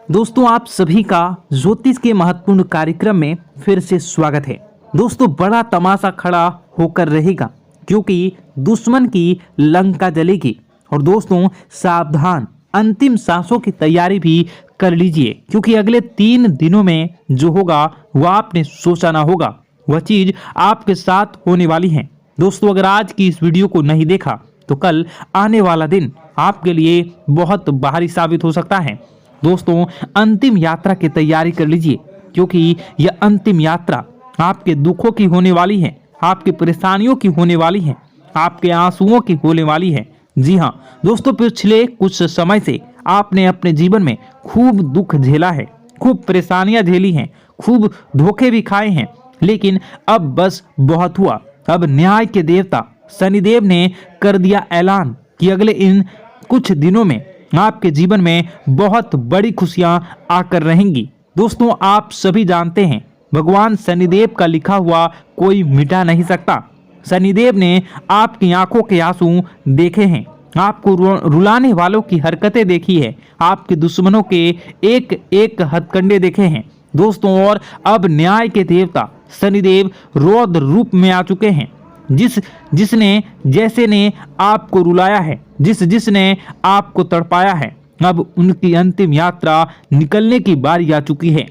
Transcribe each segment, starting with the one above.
दोस्तों आप सभी का ज्योतिष के महत्वपूर्ण कार्यक्रम में फिर से स्वागत है। दोस्तों बड़ा तमाशा खड़ा होकर रहेगा क्योंकि दुश्मन की लंका जलेगी। और दोस्तों सावधान, अंतिम सांसों की तैयारी भी कर लीजिए क्योंकि अगले 3 दिनों में जो होगा वह आपने सोचा ना होगा, वह चीज आपके साथ होने वाली है। दोस्तों अगर आज की इस वीडियो को नहीं देखा तो कल आने वाला दिन आपके लिए बहुत भारी साबित हो सकता है। दोस्तों अंतिम यात्रा की तैयारी कर लीजिए क्योंकि यह अंतिम यात्रा आपके दुखों की होने वाली है, आपकी परेशानियों की होने वाली है, आपके आंसुओं की होने वाली है। जी हाँ दोस्तों, पिछले कुछ समय से आपने अपने जीवन में खूब दुख झेला है, खूब परेशानियां झेली हैं, खूब धोखे भी खाए हैं, लेकिन अब बस बहुत हुआ। अब न्याय के देवता शनिदेव ने कर दिया ऐलान कि अगले इन कुछ दिनों में आपके जीवन में बहुत बड़ी खुशियां आकर रहेंगी। दोस्तों आप सभी जानते हैं भगवान शनिदेव का लिखा हुआ कोई मिटा नहीं सकता। शनिदेव ने आपकी आंखों के आंसू देखे हैं, आपको रुलाने वालों की हरकतें देखी है, आपके दुश्मनों के एक एक हथकंडे देखे हैं। दोस्तों और अब न्याय के देवता शनिदेव रौद्र रूप में आ चुके हैं। जिसने जैसे ने आपको रुलाया है, जिसने आपको तड़पाया है, अब उनकी अंतिम यात्रा निकलने की बारी आ चुकी है।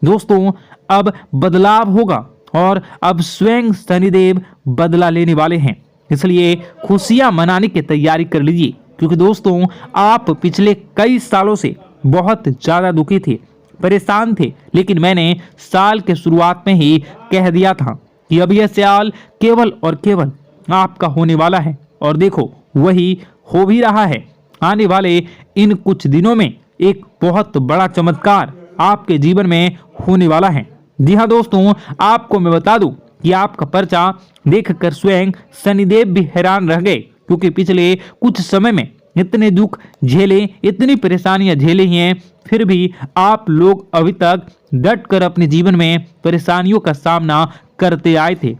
दोस्तों अब बदलाव होगा और अब स्वयं शनिदेव बदला लेने वाले हैं, इसलिए खुशियां मनाने की तैयारी कर लीजिए क्योंकि दोस्तों आप पिछले कई सालों से बहुत ज्यादा दुखी थे, परेशान थे, लेकिन मैंने साल के शुरुआत में ही कह दिया था कि अब यह साल केवल और केवल आपका होने वाला है। और देखो वही हो भी रहा है। आने वाले इन कुछ दिनों में एक बहुत बड़ा चमत्कार आपके जीवन में होने वाला है। जी हाँ दोस्तों, आपको मैं बता दूं कि आपका पर्चा देखकर स्वयं शनिदेव भी हैरान रह गए क्योंकि पिछले कुछ समय में इतने दुख झेले, इतनी परेशानियां झेली हैं, फिर भी आप लोग अभी तक डट कर अपने जीवन में परेशानियों का सामना करते आए थे।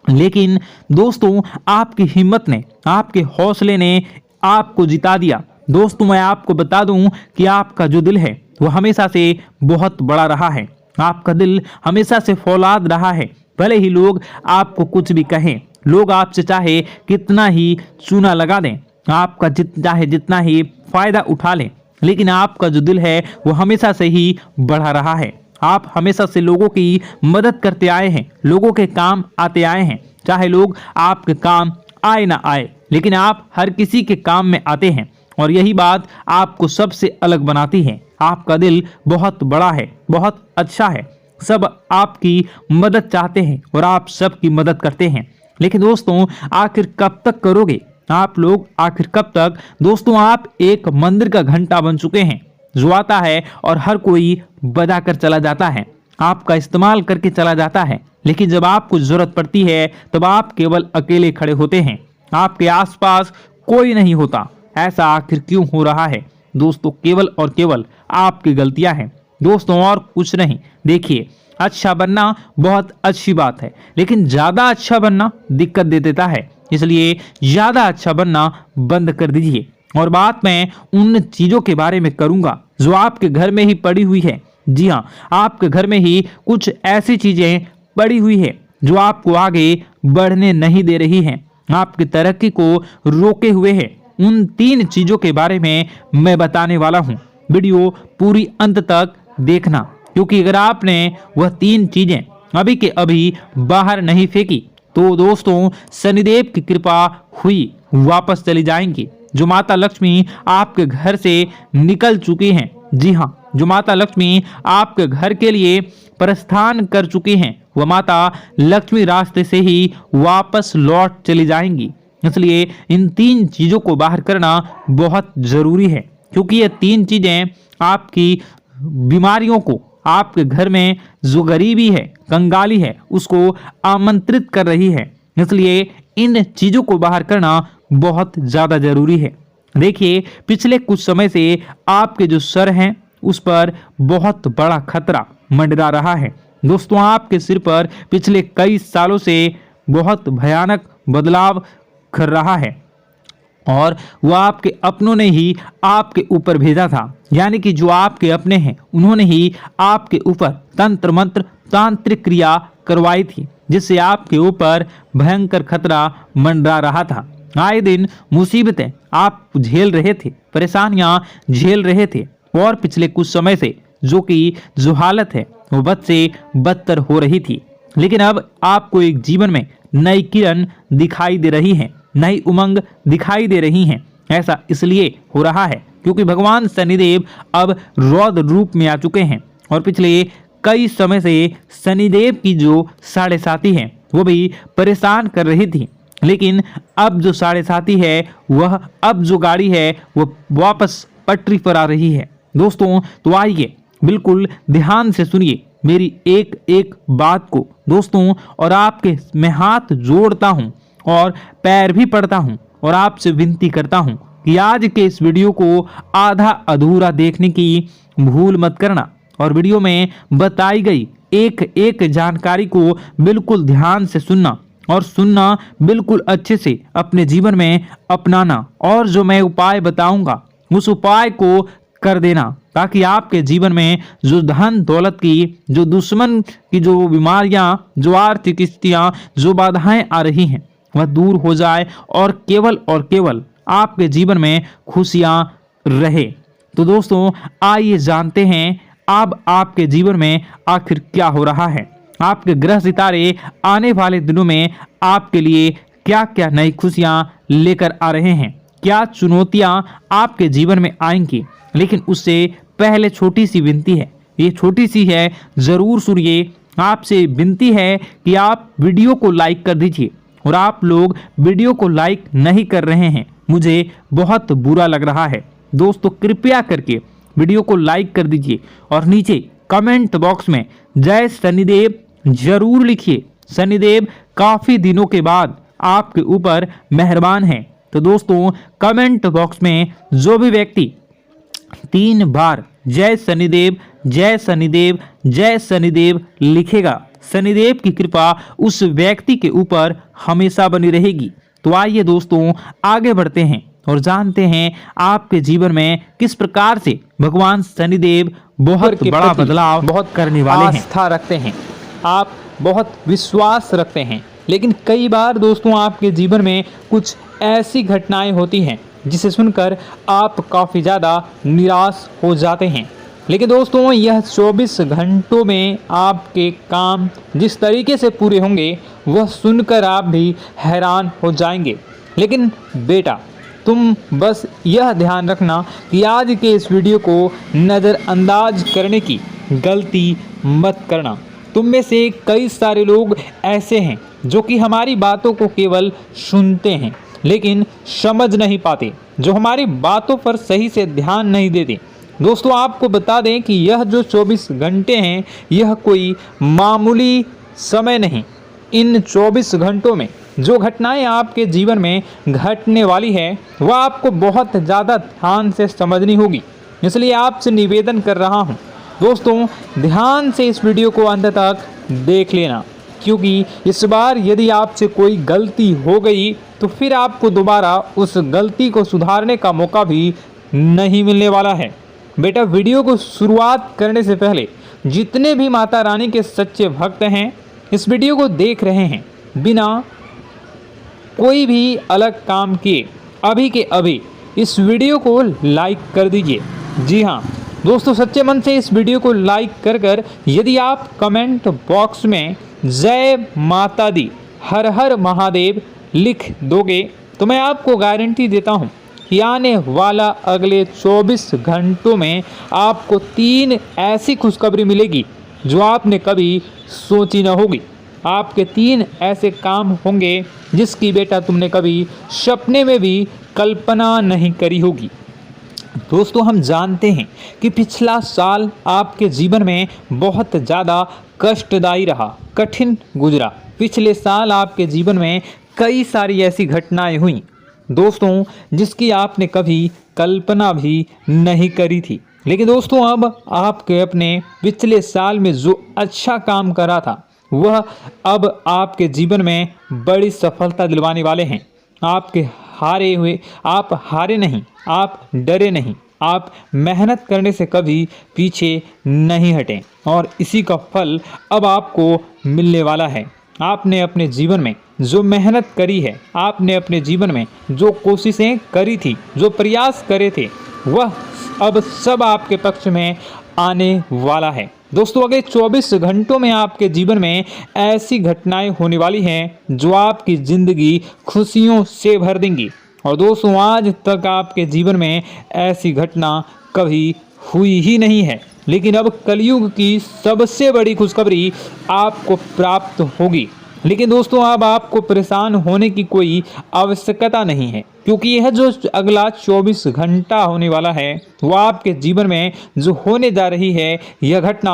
लेकिन दोस्तों आपकी हिम्मत ने, आपके हौसले ने आपको जिता दिया। दोस्तों मैं आपको बता दूं कि आपका जो दिल है वो हमेशा से बहुत बड़ा रहा है, आपका दिल हमेशा से फौलाद रहा है। भले ही लोग आपको कुछ भी कहें, लोग आपसे चाहे कितना ही चूना लगा दें, आपका चाहे जितना ही फायदा उठा लें, लेकिन आपका जो दिल है वो हमेशा से ही बढ़ा रहा है। आप हमेशा से लोगों की मदद करते आए हैं, लोगों के काम आते आए हैं, चाहे लोग आपके काम आए ना आए, लेकिन आप हर किसी के काम में आते हैं और यही बात आपको सबसे अलग बनाती है। आपका दिल बहुत बड़ा है, बहुत अच्छा है, सब आपकी मदद चाहते हैं और आप सबकी मदद करते हैं। लेकिन दोस्तों आखिर कब तक करोगे आप लोग, आखिर कब तक? दोस्तों आप एक मंदिर का घंटा बन चुके हैं जो आता है और हर कोई बजा कर चला जाता है, आपका इस्तेमाल करके चला जाता है, लेकिन जब आपको जरूरत पड़ती है तब आप केवल अकेले खड़े होते हैं, आपके आसपास कोई नहीं होता। ऐसा आखिर क्यों हो रहा है? दोस्तों केवल और केवल आपकी गलतियां हैं दोस्तों, और कुछ नहीं। देखिए अच्छा बनना बहुत अच्छी बात है, लेकिन ज्यादा अच्छा बनना दिक्कत दे देता है, इसलिए ज्यादा अच्छा बनना बंद कर दीजिए। और बात मैं उन चीजों के बारे में करूंगा जो आपके घर में ही पड़ी हुई है। जी हाँ, आपके घर में ही कुछ ऐसी चीजें पड़ी हुई है जो आपको आगे बढ़ने नहीं दे रही हैं, आपकी तरक्की को रोके हुए है। उन 3 चीजों के बारे में मैं बताने वाला हूँ, वीडियो पूरी अंत तक देखना क्योंकि अगर आपने वह 3 चीजें अभी के अभी बाहर नहीं फेंकी तो दोस्तों शनिदेव की कृपा हुई वापस चली जाएंगी। जो माता लक्ष्मी आपके घर से निकल चुकी हैं, जी हाँ, जो माता लक्ष्मी आपके घर के लिए प्रस्थान कर चुकी हैं, वह माता लक्ष्मी रास्ते से ही वापस लौट चली जाएंगी। इसलिए इन 3 चीजों को बाहर करना बहुत जरूरी है क्योंकि ये 3 चीजें आपकी बीमारियों को, आपके घर में जो गरीबी है, कंगाली है, उसको आमंत्रित कर रही है। इसलिए इन चीजों को बाहर करना बहुत ज्यादा जरूरी है। देखिए पिछले कुछ समय से आपके जो सर हैं उस पर बहुत बड़ा खतरा मंडरा रहा है। दोस्तों आपके सिर पर पिछले कई सालों से बहुत भयानक बदलाव कर रहा है। और वो आपके अपनों ने ही आपके ऊपर भेजा था, यानी कि जो आपके अपने हैं उन्होंने ही आपके ऊपर तंत्र मंत्र तांत्रिक क्रिया करवाई थी, जिससे आपके ऊपर भयंकर खतरा मंडरा रहा था। आए दिन मुसीबतें आप झेल रहे थे, परेशानियां झेल रहे थे, और पिछले कुछ समय से जो हालत है वो बद से बदतर हो रही थी। लेकिन अब आपको एक जीवन में नई किरण दिखाई दे रही है, नई उमंग दिखाई दे रही हैं। ऐसा इसलिए हो रहा है क्योंकि भगवान शनिदेव अब रौद्र रूप में आ चुके हैं, और पिछले कई समय से शनिदेव की जो साढ़े साथी है वो भी परेशान कर रही थी। लेकिन अब जो साढ़े साथी है वह, अब जो गाड़ी है वो वापस पटरी पर आ रही है। दोस्तों तो आइए बिल्कुल ध्यान से सुनिए मेरी एक एक बात को दोस्तों, और आपके मैं हाथ जोड़ता हूं और पैर भी पड़ता हूं और आपसे विनती करता हूं कि आज के इस वीडियो को आधा अधूरा देखने की भूल मत करना, और वीडियो में बताई गई एक एक जानकारी को बिल्कुल ध्यान से सुनना, और सुनना बिल्कुल अच्छे से अपने जीवन में अपनाना, और जो मैं उपाय बताऊंगा उस उपाय को कर देना, ताकि आपके जीवन में जो धन दौलत की, जो दुश्मन की जो बीमारियां, जो आर्थिक स्थितियां, जो बाधाएं आ रही हैं वह दूर हो जाए, और केवल आपके जीवन में खुशियां रहे। तो दोस्तों आइए जानते हैं अब आपके जीवन में आखिर क्या हो रहा है। आपके ग्रह सितारे आने वाले दिनों में आपके लिए क्या क्या नई खुशियां लेकर आ रहे हैं, क्या चुनौतियां आपके जीवन में आएंगी। लेकिन उससे पहले छोटी सी विनती है, ये छोटी सी है, जरूर सुनिए। आपसे विनती है कि आप वीडियो को लाइक कर दीजिए, और आप लोग वीडियो को लाइक नहीं कर रहे हैं, मुझे बहुत बुरा लग रहा है। दोस्तों कृपया करके वीडियो को लाइक कर दीजिए, और नीचे कमेंट बॉक्स में जय शनिदेव जरूर लिखिए। शनिदेव काफी दिनों के बाद आपके ऊपर मेहरबान हैं। तो दोस्तों कमेंट बॉक्स में जो भी व्यक्ति 3 बार जय शनिदेव जय शनिदेव जय शनिदेव लिखेगा, शनिदेव की कृपा उस व्यक्ति के ऊपर हमेशा बनी रहेगी। तो आइए दोस्तों आगे बढ़ते हैं और जानते हैं आपके जीवन में किस प्रकार से भगवान शनिदेव बहुत बड़ा बदलाव बहुत करने वाले हैं। आस्था रखते हैं, आप बहुत विश्वास रखते हैं, लेकिन कई बार दोस्तों आपके जीवन में कुछ ऐसी घटनाएं होती हैं जिसे सुनकर आप काफ़ी ज़्यादा निराश हो जाते हैं। लेकिन दोस्तों यह 24 घंटों में आपके काम जिस तरीके से पूरे होंगे वह सुनकर आप भी हैरान हो जाएंगे। लेकिन बेटा तुम बस यह ध्यान रखना कि आज के इस वीडियो को नज़रअंदाज करने की गलती मत करना। तुम में से कई सारे लोग ऐसे हैं जो कि हमारी बातों को केवल सुनते हैं लेकिन समझ नहीं पाते, जो हमारी बातों पर सही से ध्यान नहीं देते। दोस्तों आपको बता दें कि यह जो 24 घंटे हैं यह कोई मामूली समय नहीं। इन 24 घंटों में जो घटनाएं आपके जीवन में घटने वाली है वह आपको बहुत ज़्यादा ध्यान से समझनी होगी। इसलिए आपसे निवेदन कर रहा हूं दोस्तों ध्यान से इस वीडियो को अंत तक देख लेना, क्योंकि इस बार यदि आपसे कोई गलती हो गई तो फिर आपको दोबारा उस गलती को सुधारने का मौका भी नहीं मिलने वाला है। बेटा वीडियो को शुरुआत करने से पहले जितने भी माता रानी के सच्चे भक्त हैं इस वीडियो को देख रहे हैं बिना कोई भी अलग काम किए अभी के अभी इस वीडियो को लाइक कर दीजिए। जी हाँ दोस्तों सच्चे मन से इस वीडियो को लाइक कर यदि आप कमेंट बॉक्स में जय माता दी हर हर महादेव लिख दोगे तो मैं आपको गारंटी देता हूँ कि आने वाला अगले 24 घंटों में आपको 3 ऐसी खुशखबरी मिलेगी जो आपने कभी सोची न होगी। आपके 3 ऐसे काम होंगे जिसकी बेटा तुमने कभी सपने में भी कल्पना नहीं करी होगी। दोस्तों हम जानते हैं कि पिछला साल आपके जीवन में बहुत ज़्यादा कष्टदायी रहा, कठिन गुजरा। पिछले साल आपके जीवन में कई सारी ऐसी घटनाएं हुई दोस्तों जिसकी आपने कभी कल्पना भी नहीं करी थी। लेकिन दोस्तों अब आपके अपने पिछले साल में जो अच्छा काम करा था वह अब आपके जीवन में बड़ी सफलता दिलवाने वाले हैं। आपके आप हारे नहीं, आप डरे नहीं, आप मेहनत करने से कभी पीछे नहीं हटें और इसी का फल अब आपको मिलने वाला है। आपने अपने जीवन में जो मेहनत करी है, आपने अपने जीवन में जो कोशिशें करी थी, जो प्रयास करे थे, वह अब सब आपके पक्ष में आने वाला है। दोस्तों, अगले 24 घंटों में आपके जीवन में ऐसी घटनाएं होने वाली हैं जो आपकी ज़िंदगी खुशियों से भर देंगी। और दोस्तों, आज तक आपके जीवन में ऐसी घटना कभी हुई ही नहीं है, लेकिन अब कलयुग की सबसे बड़ी खुशखबरी आपको प्राप्त होगी। लेकिन दोस्तों, अब आपको परेशान होने की कोई आवश्यकता नहीं है, क्योंकि यह जो अगला 24 घंटा होने वाला है वो आपके जीवन में जो होने जा रही है, यह घटना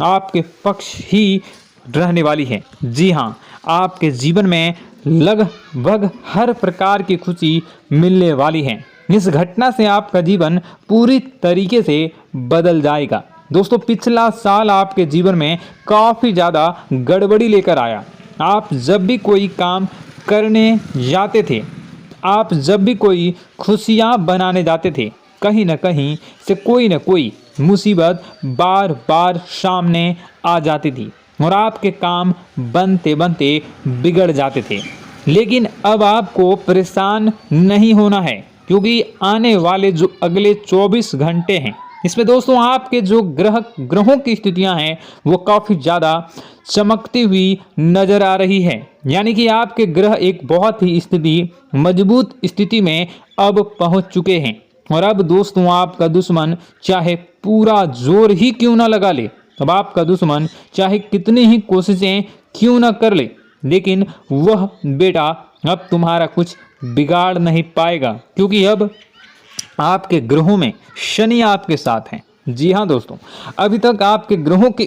आपके पक्ष ही रहने वाली है। जी हाँ, आपके जीवन में लगभग हर प्रकार की खुशी मिलने वाली है। इस घटना से आपका जीवन पूरी तरीके से बदल जाएगा। दोस्तों, पिछला साल आपके जीवन में काफ़ी ज़्यादा गड़बड़ी लेकर आया। आप जब भी कोई काम करने जाते थे, आप जब भी कोई खुशियाँ बनाने जाते थे, कहीं न कहीं से कोई न कोई मुसीबत बार बार सामने आ जाती थी और आपके काम बनते बनते बिगड़ जाते थे। लेकिन अब आपको परेशान नहीं होना है, क्योंकि आने वाले जो अगले 24 घंटे हैं, इसमें दोस्तों आपके जो ग्रहों की स्थितियां हैं वो काफ़ी ज़्यादा चमकती हुई नज़र आ रही है। यानी कि आपके ग्रह एक बहुत ही मजबूत स्थिति में अब पहुंच चुके हैं। और अब दोस्तों, आपका दुश्मन चाहे पूरा जोर ही क्यों ना लगा ले, अब आपका दुश्मन चाहे कितनी ही कोशिशें क्यों ना कर ले, लेकिन वह बेटा अब तुम्हारा कुछ बिगाड़ नहीं पाएगा, क्योंकि अब आपके ग्रहों में शनि आपके साथ हैं। जी हाँ दोस्तों, अभी तक आपके ग्रहों की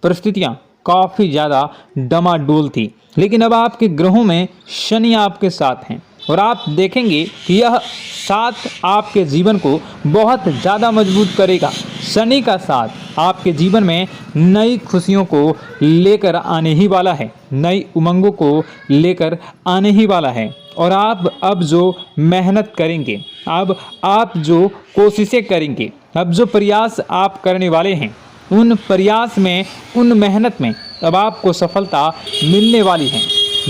परिस्थितियाँ काफ़ी ज़्यादा डमाडोल थी, लेकिन अब आपके ग्रहों में शनि आपके साथ हैं और आप देखेंगे कि यह साथ आपके जीवन को बहुत ज़्यादा मजबूत करेगा। शनि का साथ आपके जीवन में नई खुशियों को लेकर आने ही वाला है, नई उमंगों को लेकर आने ही वाला है। और आप अब जो मेहनत करेंगे, अब आप जो कोशिशें करेंगे, अब जो प्रयास आप करने वाले हैं, उन प्रयास में, उन मेहनत में अब आपको सफलता मिलने वाली है।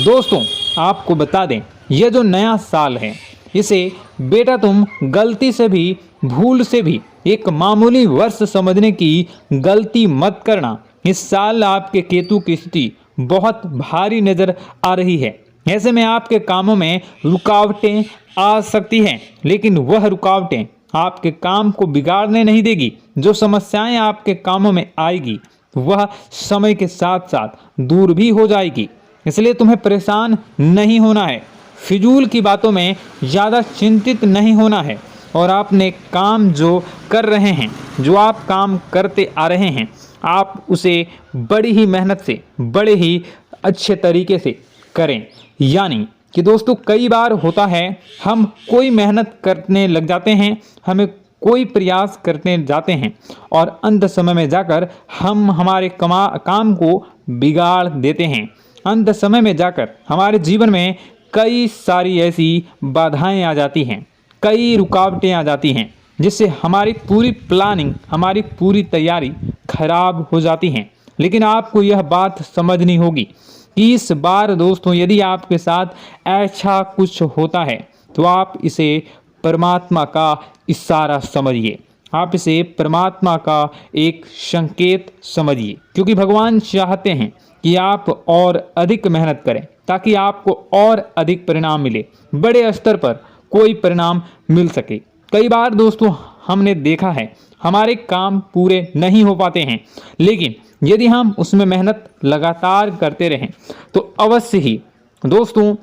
दोस्तों, आपको बता दें, यह जो नया साल है, इसे बेटा तुम गलती से भी, भूल से भी एक मामूली वर्ष समझने की गलती मत करना। इस साल आपके केतु की स्थिति बहुत भारी नज़र आ रही है। ऐसे में आपके कामों में रुकावटें आ सकती हैं, लेकिन वह रुकावटें आपके काम को बिगाड़ने नहीं देगी। जो समस्याएं आपके कामों में आएगी वह समय के साथ साथ दूर भी हो जाएगी। इसलिए तुम्हें परेशान नहीं होना है, फिजूल की बातों में ज़्यादा चिंतित नहीं होना है और आपने काम जो कर रहे हैं, जो आप काम करते आ रहे हैं, आप उसे बड़ी ही मेहनत से, बड़े ही अच्छे तरीके से करें। यानी कि दोस्तों, कई बार होता है हम कोई मेहनत करने लग जाते हैं, हमें कोई प्रयास करने जाते हैं और अंत समय में जाकर हम हमारे काम को बिगाड़ देते हैं। अंत समय में जाकर हमारे जीवन में कई सारी ऐसी बाधाएं आ जाती हैं, कई रुकावटें आ जाती हैं, जिससे हमारी पूरी प्लानिंग, हमारी पूरी तैयारी खराब हो जाती हैं। लेकिन आपको यह बात समझनी होगी कि इस बार दोस्तों, यदि आपके साथ ऐसा कुछ होता है तो आप इसे परमात्मा का इशारा समझिए, आप इसे परमात्मा का एक संकेत समझिए, क्योंकि भगवान चाहते हैं कि आप और अधिक मेहनत करें ताकि आपको और अधिक परिणाम मिले, बड़े स्तर पर कोई परिणाम मिल सके। कई बार दोस्तों, हमने देखा है हमारे काम पूरे नहीं हो पाते हैं, लेकिन यदि हम उसमें मेहनत लगातार करते रहें तो अवश्य ही दोस्तों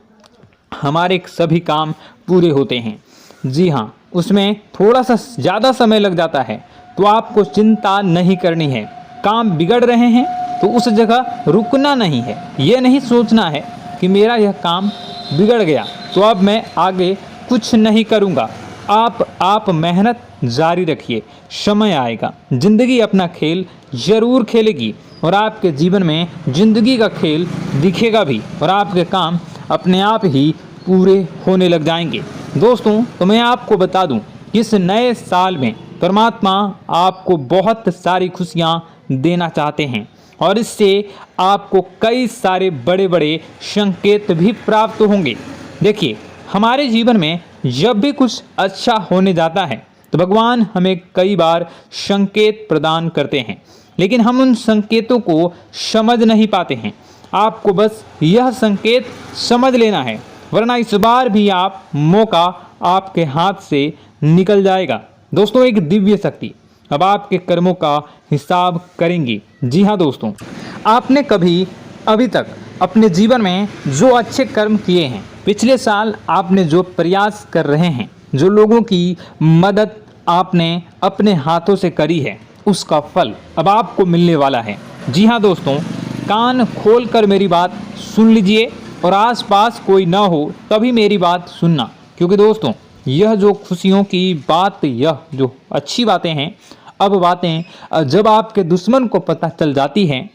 हमारे सभी काम पूरे होते हैं। जी हाँ, उसमें थोड़ा सा ज़्यादा समय लग जाता है तो आपको चिंता नहीं करनी है। काम बिगड़ रहे हैं तो उस जगह रुकना नहीं है, ये नहीं सोचना है कि मेरा यह काम बिगड़ गया तो अब मैं आगे कुछ नहीं करूँगा। आप मेहनत जारी रखिए, समय आएगा, ज़िंदगी अपना खेल ज़रूर खेलेगी और आपके जीवन में ज़िंदगी का खेल दिखेगा भी और आपके काम अपने आप ही पूरे होने लग जाएंगे। दोस्तों, तो मैं आपको बता दूं कि इस नए साल में परमात्मा आपको बहुत सारी खुशियां देना चाहते हैं और इससे आपको कई सारे बड़े बड़े संकेत भी प्राप्त होंगे। देखिए, हमारे जीवन में जब भी कुछ अच्छा होने जाता है तो भगवान हमें कई बार संकेत प्रदान करते हैं, लेकिन हम उन संकेतों को समझ नहीं पाते हैं। आपको बस यह संकेत समझ लेना है, वरना इस बार भी आप मौका आपके हाथ से निकल जाएगा। दोस्तों, एक दिव्य शक्ति अब आपके कर्मों का हिसाब करेंगी। जी हाँ दोस्तों, आपने कभी अभी तक अपने जीवन में जो अच्छे कर्म किए हैं, पिछले साल आपने जो प्रयास कर रहे हैं, जो लोगों की मदद आपने अपने हाथों से करी है, उसका फल अब आपको मिलने वाला है। जी हाँ दोस्तों, कान खोलकर मेरी बात सुन लीजिए और आसपास कोई ना हो तभी मेरी बात सुनना, क्योंकि दोस्तों यह जो खुशियों की बात, यह जो अच्छी बातें हैं, अब बातें जब आपके दुश्मन को पता चल जाती हैं,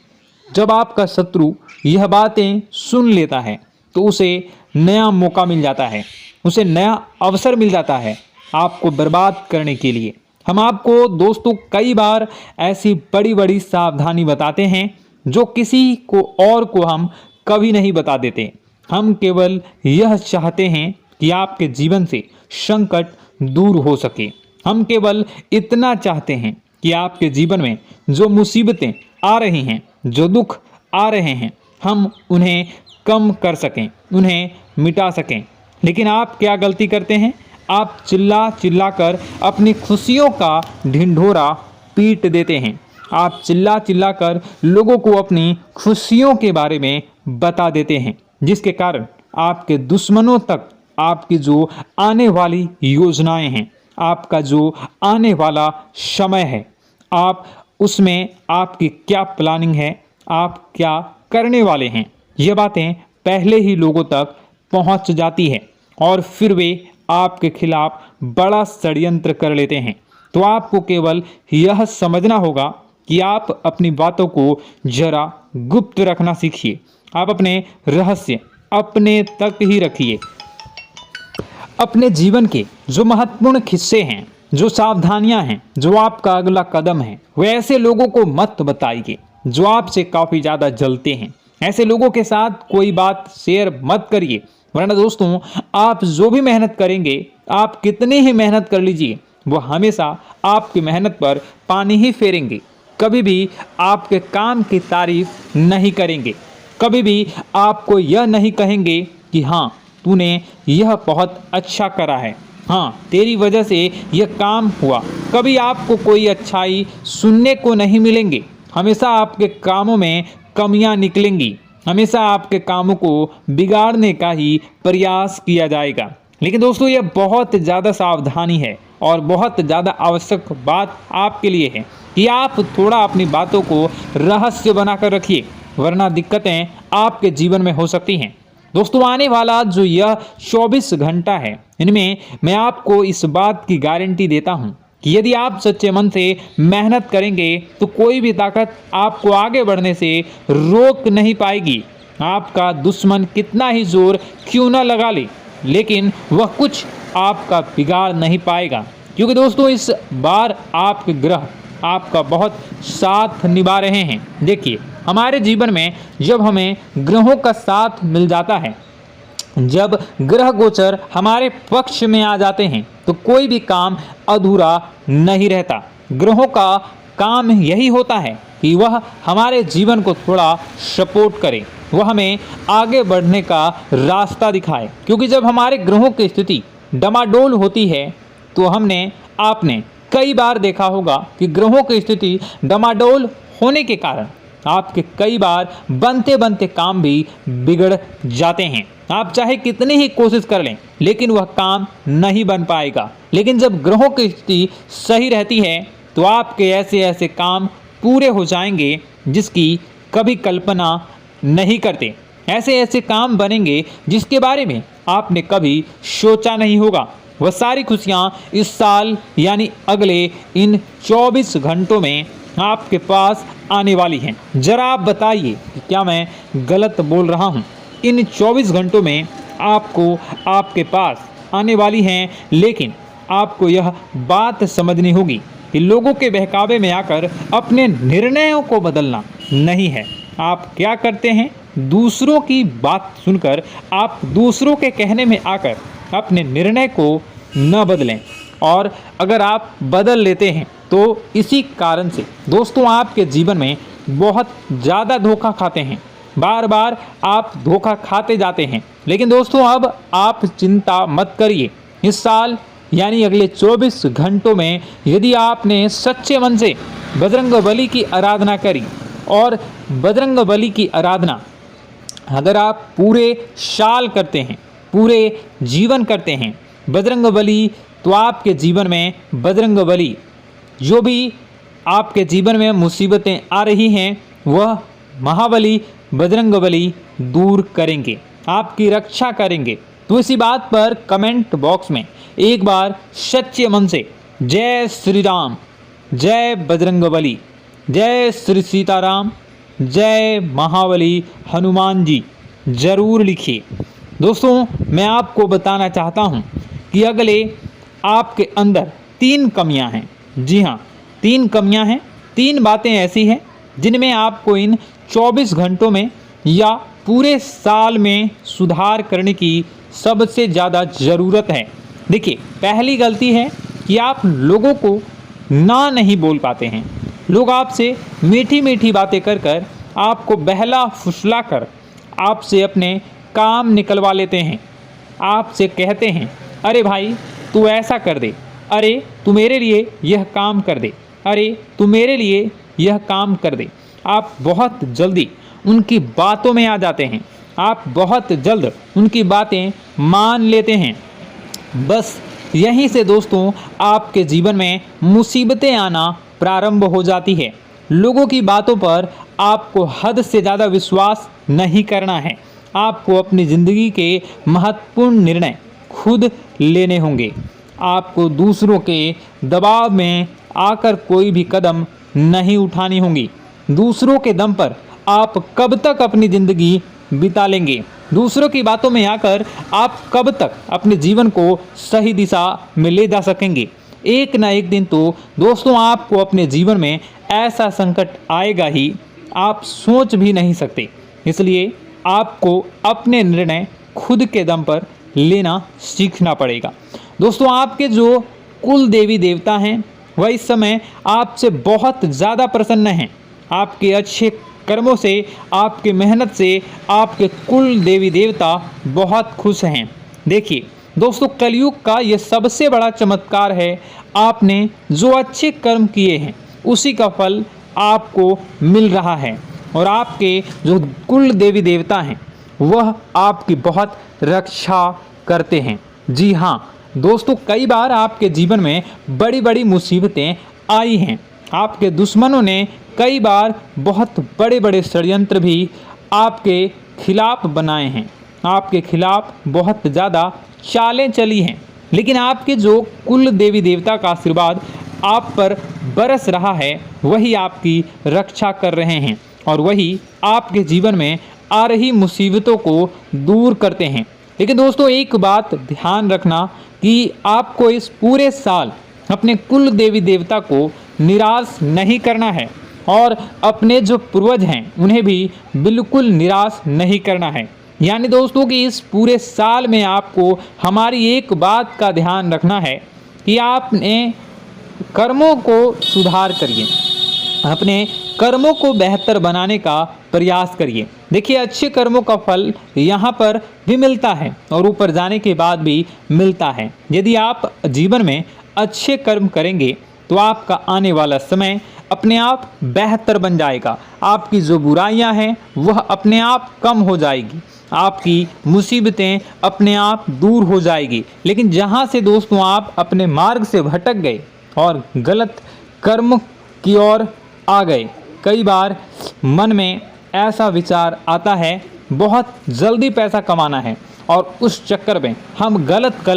जब आपका शत्रु यह बातें सुन लेता है तो उसे नया मौका मिल जाता है, उसे नया अवसर मिल जाता है आपको बर्बाद करने के लिए। हम आपको दोस्तों कई बार ऐसी बड़ी बड़ी सावधानी बताते हैं जो किसी को और को हम कभी नहीं बता देते। हम केवल यह चाहते हैं कि आपके जीवन से संकट दूर हो सके। हम केवल इतना चाहते हैं कि आपके जीवन में जो मुसीबतें आ रही हैं, जो दुख आ रहे हैं, हम उन्हें कम कर सकें, उन्हें मिटा सकें। लेकिन आप क्या गलती करते हैं? आप चिल्ला चिल्ला कर अपनी खुशियों का ढिंढोरा पीट देते हैं। आप चिल्ला चिल्ला कर लोगों को अपनी खुशियों के बारे में बता देते हैं, जिसके कारण आपके दुश्मनों तक आपकी जो आने वाली योजनाएं हैं, आपका जो आने वाला समय है, आप उसमें आपकी क्या प्लानिंग है, आप क्या करने वाले हैं, ये बातें पहले ही लोगों तक पहुंच जाती है और फिर वे आपके खिलाफ बड़ा षड्यंत्र कर लेते हैं। तो आपको केवल यह समझना होगा कि आप अपनी बातों को जरा गुप्त रखना सीखिए। आप अपने रहस्य अपने तक ही रखिए। अपने जीवन के जो महत्वपूर्ण हिस्से हैं, जो सावधानियां हैं, जो आपका अगला कदम है, वे ऐसे लोगों को मत बताइए जो आपसे काफ़ी ज़्यादा जलते हैं। ऐसे लोगों के साथ कोई बात शेयर मत करिए, वरना दोस्तों आप जो भी मेहनत करेंगे, आप कितनी ही मेहनत कर लीजिए, वो हमेशा आपकी मेहनत पर पानी ही फेरेंगे। कभी भी आपके काम की तारीफ नहीं करेंगे, कभी भी आपको यह नहीं कहेंगे कि हाँ तूने यह बहुत अच्छा करा है, हाँ तेरी वजह से यह काम हुआ। कभी आपको कोई अच्छाई सुनने को नहीं मिलेंगे। हमेशा आपके कामों में कमियां निकलेंगी, हमेशा आपके कामों को बिगाड़ने का ही प्रयास किया जाएगा। लेकिन दोस्तों यह बहुत ज़्यादा सावधानी है और बहुत ज़्यादा आवश्यक बात आपके लिए है कि आप थोड़ा अपनी बातों को रहस्य बनाकर रखिए, वरना दिक्कतें आपके जीवन में हो सकती हैं। दोस्तों आने वाला जो यह 24 घंटा है, इनमें मैं आपको इस बात की गारंटी देता हूँ कि यदि आप सच्चे मन से मेहनत करेंगे तो कोई भी ताकत आपको आगे बढ़ने से रोक नहीं पाएगी। आपका दुश्मन कितना ही जोर क्यों न लगा ले, लेकिन वह कुछ आपका बिगाड़ नहीं पाएगा, क्योंकि दोस्तों इस बार आपके ग्रह आपका बहुत साथ निभा रहे हैं। देखिए, हमारे जीवन में जब हमें ग्रहों का साथ मिल जाता है, जब ग्रह गोचर हमारे पक्ष में आ जाते हैं, तो कोई भी काम अधूरा नहीं रहता। ग्रहों का काम यही होता है कि वह हमारे जीवन को थोड़ा सपोर्ट करे, वह हमें आगे बढ़ने का रास्ता दिखाए। क्योंकि जब हमारे ग्रहों की स्थिति डमाडोल होती है तो आपने कई बार देखा होगा कि ग्रहों की स्थिति डमाडोल होने के कारण आपके कई बार बनते बनते काम भी बिगड़ जाते हैं। आप चाहे कितनी ही कोशिश कर लें, लेकिन वह काम नहीं बन पाएगा। लेकिन जब ग्रहों की स्थिति सही रहती है तो आपके ऐसे ऐसे काम पूरे हो जाएंगे जिसकी कभी कल्पना नहीं करते। ऐसे ऐसे काम बनेंगे जिसके बारे में आपने कभी सोचा नहीं होगा। वह सारी खुशियाँ इस साल यानी अगले इन 24 घंटों में आपके पास आने वाली हैं। जरा आप बताइए कि क्या मैं गलत बोल रहा हूँ? इन 24 घंटों में आपको आपके पास आने वाली हैं, लेकिन आपको यह बात समझनी होगी कि लोगों के बहकावे में आकर अपने निर्णयों को बदलना नहीं है। आप क्या करते हैं? दूसरों की बात सुनकर आप दूसरों के कहने में आकर अपने निर्णय को न बदलें, और अगर आप बदल लेते हैं तो इसी कारण से दोस्तों आपके जीवन में बहुत ज़्यादा धोखा खाते हैं। बार बार आप धोखा खाते जाते हैं। लेकिन दोस्तों अब आप चिंता मत करिए। इस साल यानी अगले 24 घंटों में यदि आपने सच्चे मन से बजरंगबली की आराधना करी, और बजरंगबली की आराधना अगर आप पूरे साल करते हैं, पूरे जीवन करते हैं बजरंगबली, तो आपके जीवन में बजरंगबली जो भी आपके जीवन में मुसीबतें आ रही हैं वह महाबली बजरंगबली दूर करेंगे, आपकी रक्षा करेंगे। तो इसी बात पर कमेंट बॉक्स में एक बार सच्चे मन से जय श्री राम, जय बजरंगबली, जय श्री सीताराम, जय महाबली हनुमान जी जरूर लिखिए। दोस्तों मैं आपको बताना चाहता हूं कि अगले आपके अंदर 3 कमियां हैं। जी हाँ, 3 कमियां हैं, 3 बातें ऐसी हैं जिनमें आपको इन 24 घंटों में या पूरे साल में सुधार करने की सबसे ज़्यादा ज़रूरत है। देखिए, पहली गलती है कि आप लोगों को ना नहीं बोल पाते हैं। लोग आपसे मीठी मीठी बातें कर कर आपको बहला फुसला कर आपसे अपने काम निकलवा लेते हैं। आपसे कहते हैं, अरे भाई तू ऐसा कर दे, अरे तू मेरे लिए यह काम कर दे, अरे तू मेरे लिए यह काम कर दे। आप बहुत जल्दी उनकी बातों में आ जाते हैं, आप बहुत जल्द उनकी बातें मान लेते हैं। बस यहीं से दोस्तों आपके जीवन में मुसीबतें आना प्रारंभ हो जाती है। लोगों की बातों पर आपको हद से ज़्यादा विश्वास नहीं करना है। आपको अपनी ज़िंदगी के महत्वपूर्ण निर्णय खुद लेने होंगे। आपको दूसरों के दबाव में आकर कोई भी कदम नहीं उठानी होंगी। दूसरों के दम पर आप कब तक अपनी ज़िंदगी बिता लेंगे? दूसरों की बातों में आकर आप कब तक अपने जीवन को सही दिशा में ले जा सकेंगे? एक ना एक दिन तो दोस्तों आपको अपने जीवन में ऐसा संकट आएगा ही, आप सोच भी नहीं सकते। इसलिए आपको अपने निर्णय खुद के दम पर लेना सीखना पड़ेगा। दोस्तों आपके जो कुल देवी देवता हैं वह इस समय आपसे बहुत ज़्यादा प्रसन्न हैं। आपके अच्छे कर्मों से, आपके मेहनत से आपके कुल देवी देवता बहुत खुश हैं। देखिए दोस्तों, कलयुग का यह सबसे बड़ा चमत्कार है। आपने जो अच्छे कर्म किए हैं उसी का फल आपको मिल रहा है, और आपके जो कुल देवी देवता हैं वह आपकी बहुत रक्षा करते हैं। जी हाँ दोस्तों, कई बार आपके जीवन में बड़ी बड़ी मुसीबतें आई हैं। आपके दुश्मनों ने कई बार बहुत बड़े बड़े षड्यंत्र भी आपके खिलाफ बनाए हैं, आपके खिलाफ बहुत ज़्यादा चालें चली हैं। लेकिन आपके जो कुल देवी देवता का आशीर्वाद आप पर बरस रहा है वही आपकी रक्षा कर रहे हैं, और वही आपके जीवन में आ रही मुसीबतों को दूर करते हैं। लेकिन दोस्तों एक बात ध्यान रखना कि आपको इस पूरे साल अपने कुल देवी देवता को निराश नहीं करना है, और अपने जो पूर्वज हैं उन्हें भी बिल्कुल निराश नहीं करना है। यानी दोस्तों कि इस पूरे साल में आपको हमारी एक बात का ध्यान रखना है कि आपने कर्मों को सुधार करिए, अपने कर्मों को बेहतर बनाने का प्रयास करिए। देखिए अच्छे कर्मों का फल यहाँ पर भी मिलता है और ऊपर जाने के बाद भी मिलता है। यदि आप जीवन में अच्छे कर्म करेंगे तो आपका आने वाला समय अपने आप बेहतर बन जाएगा। आपकी जो बुराइयां हैं वह अपने आप कम हो जाएगी, आपकी मुसीबतें अपने आप दूर हो जाएगी। लेकिन जहां से दोस्तों आप अपने मार्ग से भटक गए और गलत कर्म की ओर आ गए, कई बार मन में ऐसा विचार आता है बहुत जल्दी पैसा कमाना है, और उस चक्कर में हम गलत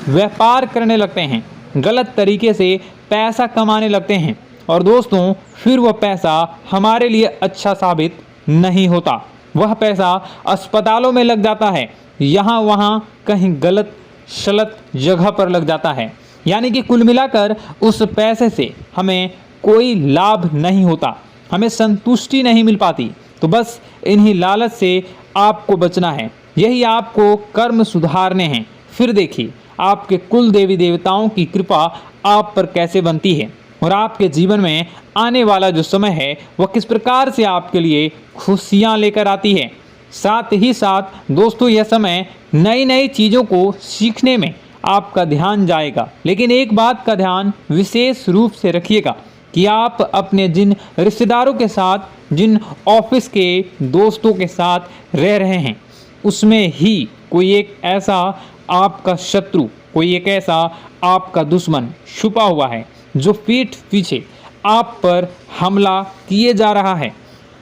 व्यापार करने लगते हैं, गलत तरीके से पैसा कमाने लगते हैं, और दोस्तों फिर वह पैसा हमारे लिए अच्छा साबित नहीं होता। वह पैसा अस्पतालों में लग जाता है, यहाँ वहाँ कहीं गलत सलत जगह पर लग जाता है। यानी कि कुल मिलाकर उस पैसे से हमें कोई लाभ नहीं होता, हमें संतुष्टि नहीं मिल पाती। तो बस इन्हीं लालच से आपको बचना है, यही आपको कर्म सुधारने हैं। फिर देखिए आपके कुल देवी देवताओं की कृपा आप पर कैसे बनती है और आपके जीवन में आने वाला जो समय है वह किस प्रकार से आपके लिए खुशियाँ लेकर आती है। साथ ही साथ दोस्तों यह समय नई नई चीज़ों को सीखने में आपका ध्यान जाएगा, लेकिन एक बात का ध्यान विशेष रूप से रखिएगा कि आप अपने जिन रिश्तेदारों के साथ, जिन ऑफिस के दोस्तों के साथ रह रहे हैं, उसमें ही कोई एक ऐसा आपका शत्रु, कोई एक ऐसा आपका दुश्मन छुपा हुआ है जो पीठ पीछे आप पर हमला किए जा रहा है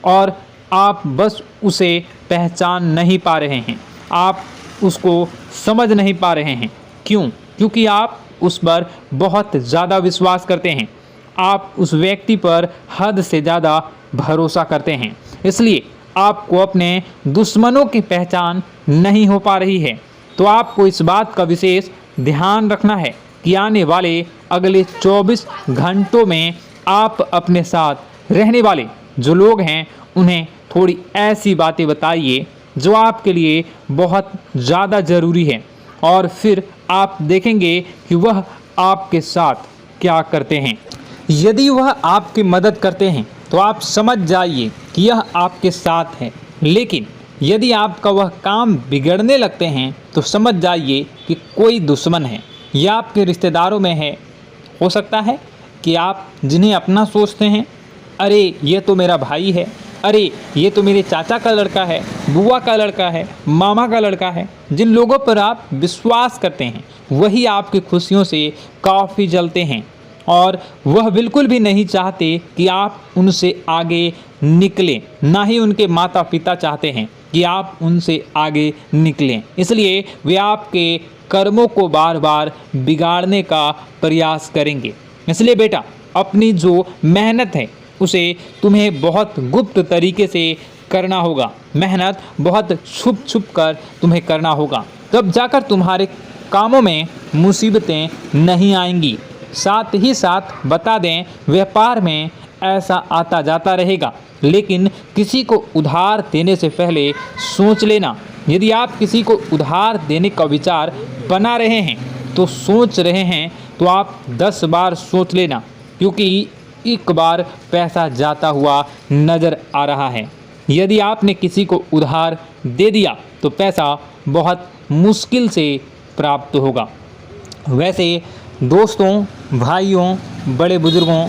और आप बस उसे पहचान नहीं पा रहे हैं, आप उसको समझ नहीं पा रहे हैं। क्यों? क्योंकि आप उस पर बहुत ज़्यादा विश्वास करते हैं, आप उस व्यक्ति पर हद से ज़्यादा भरोसा करते हैं, इसलिए आपको अपने दुश्मनों की पहचान नहीं हो पा रही है। तो आपको इस बात का विशेष ध्यान रखना है कि आने वाले अगले 24 घंटों में आप अपने साथ रहने वाले जो लोग हैं उन्हें थोड़ी ऐसी बातें बताइए जो आपके लिए बहुत ज़्यादा ज़रूरी है, और फिर आप देखेंगे कि वह आपके साथ क्या करते हैं। यदि वह आपकी मदद करते हैं तो आप समझ जाइए कि यह आपके साथ है, लेकिन यदि आपका वह काम बिगड़ने लगते हैं तो समझ जाइए कि कोई दुश्मन है या आपके रिश्तेदारों में है। हो सकता है कि आप जिन्हें अपना सोचते हैं, अरे ये तो मेरा भाई है, अरे ये तो मेरे चाचा का लड़का है, बुआ का लड़का है, मामा का लड़का है, जिन लोगों पर आप विश्वास करते हैं वही आपकी खुशियों से काफ़ी जलते हैं और वह बिल्कुल भी नहीं चाहते कि आप उनसे आगे निकलें, ना ही उनके माता पिता चाहते हैं कि आप उनसे आगे निकलें। इसलिए वे आपके कर्मों को बार बार बिगाड़ने का प्रयास करेंगे। इसलिए बेटा अपनी जो मेहनत है उसे तुम्हें बहुत गुप्त तरीके से करना होगा, मेहनत बहुत छुप छुप कर तुम्हें करना होगा, तब जाकर तुम्हारे कामों में मुसीबतें नहीं आएंगी। साथ ही साथ बता दें, व्यापार में ऐसा आता जाता रहेगा, लेकिन किसी को उधार देने से पहले सोच लेना। यदि आप किसी को उधार देने का विचार बना रहे हैं तो सोच रहे हैं तो आप 10 बार सोच लेना, क्योंकि एक बार पैसा जाता हुआ नज़र आ रहा है। यदि आपने किसी को उधार दे दिया तो पैसा बहुत मुश्किल से प्राप्त होगा। वैसे दोस्तों, भाइयों, बड़े बुजुर्गों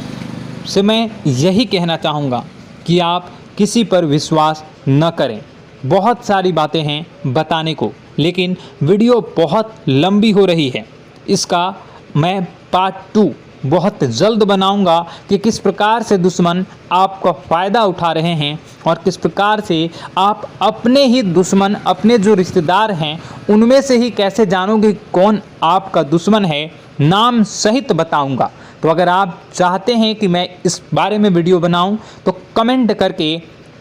से मैं यही कहना चाहूँगा कि आप किसी पर विश्वास न करें। बहुत सारी बातें हैं बताने को, लेकिन वीडियो बहुत लंबी हो रही है। इसका मैं पार्ट 2 बहुत जल्द बनाऊंगा कि किस प्रकार से दुश्मन आपका फ़ायदा उठा रहे हैं और किस प्रकार से आप अपने ही दुश्मन, अपने जो रिश्तेदार हैं उनमें से ही कैसे जानोगे कौन आपका दुश्मन है, नाम सहित बताऊंगा। तो अगर आप चाहते हैं कि मैं इस बारे में वीडियो बनाऊं तो कमेंट करके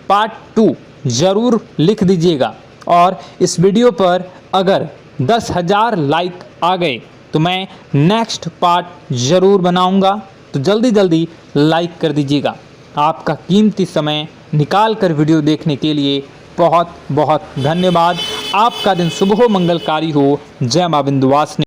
पार्ट 2 ज़रूर लिख दीजिएगा, और इस वीडियो पर अगर 10,000 लाइक आ गए तो मैं नेक्स्ट पार्ट ज़रूर बनाऊंगा। तो जल्दी जल्दी लाइक कर दीजिएगा। आपका कीमती समय निकाल कर वीडियो देखने के लिए बहुत बहुत धन्यवाद। आपका दिन शुभ हो, मंगलकारी हो। जय मां विंध्यवासिनी।